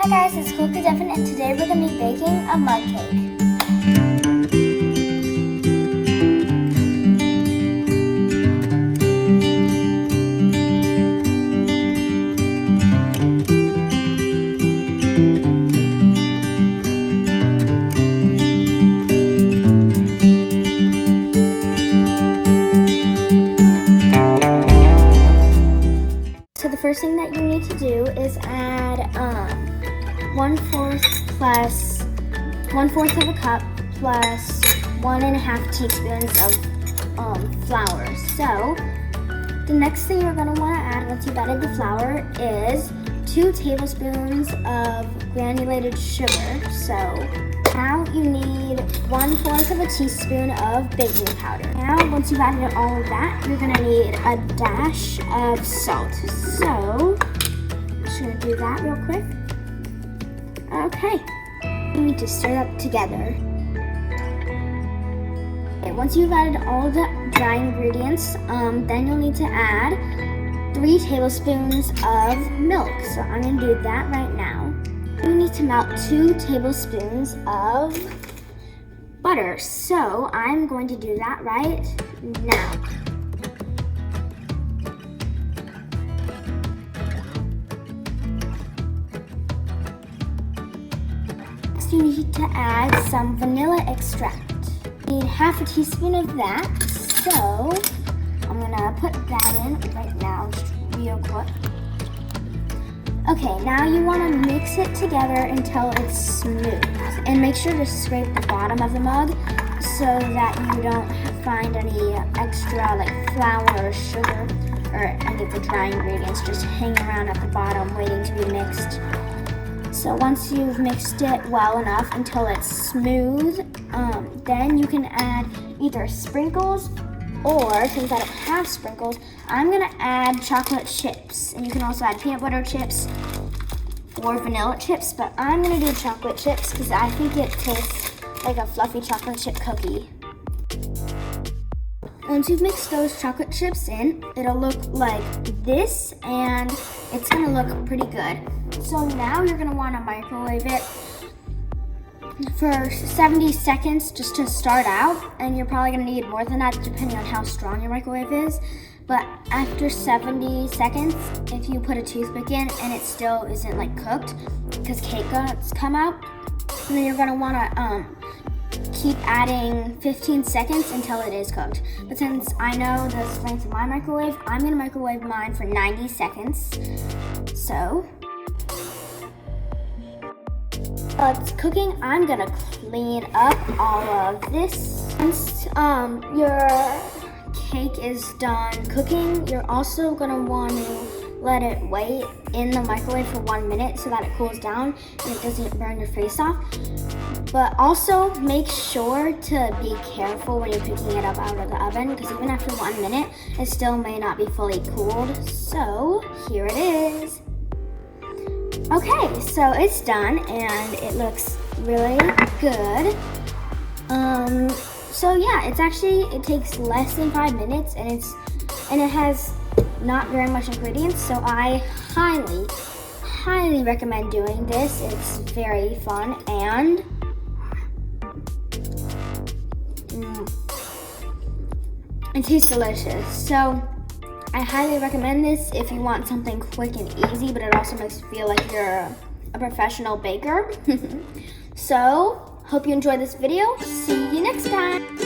Hi guys, it's Cool Kid Devin, and today we're going to be baking a mug cake. So the first thing that you need to do is add 1/4 of a cup plus 1.5 teaspoons of flour. So the next thing you're going to want to add once you've added the flour is 2 tablespoons of granulated sugar. So now you need 1/4 of a teaspoon of baking powder. Now once you've added all of that, you're going to need a dash of salt. So I'm just going to do that real quick. Okay, you need to stir up together. Okay, once you've added all of the dry ingredients, then you'll need to add 3 tablespoons of milk. So I'm going to do that right now. You need to melt 2 tablespoons of butter. So I'm going to do that right now. Next, you need to add some vanilla extract. You need 1/2 teaspoon of that. So I'm gonna put that in right now, just real quick. Okay, now you want to mix it together until it's smooth. And make sure to scrape the bottom of the mug so that you don't find any extra like flour or sugar or any of the dry ingredients just hanging around at the bottom waiting to be mixed. So once you've mixed it well enough until it's smooth, then you can add either sprinkles, or since I don't have sprinkles, I'm gonna add chocolate chips. And you can also add peanut butter chips or vanilla chips, but I'm gonna do chocolate chips because I think it tastes like a fluffy chocolate chip cookie. Once you've mixed those chocolate chips in, it'll look like this, and it's gonna look pretty good. So now you're gonna wanna microwave it for 70 seconds just to start out, and you're probably gonna need more than that depending on how strong your microwave is. But after 70 seconds, if you put a toothpick in and it still isn't like cooked, because cake guts come out, then you're gonna wanna keep adding 15 seconds until it is cooked. But since I know the strength of my microwave, I'm gonna microwave mine for 90 seconds. So while it's cooking, I'm gonna clean up all of this. Once your cake is done cooking, you're also gonna want to let it wait in the microwave for 1 minute so that it cools down and it doesn't burn your face off. But also make sure to be careful when you're picking it up out of the oven, because even after 1 minute, it still may not be fully cooled. So here it is. Okay, so it's done and it looks really good. So yeah, it takes less than 5 minutes, and it has not very much ingredients. So I highly recommend doing this. It's very fun and it tastes delicious. So I highly recommend this if you want something quick and easy, but it also makes you feel like you're a professional baker. So, hope you enjoyed this video. See you next time.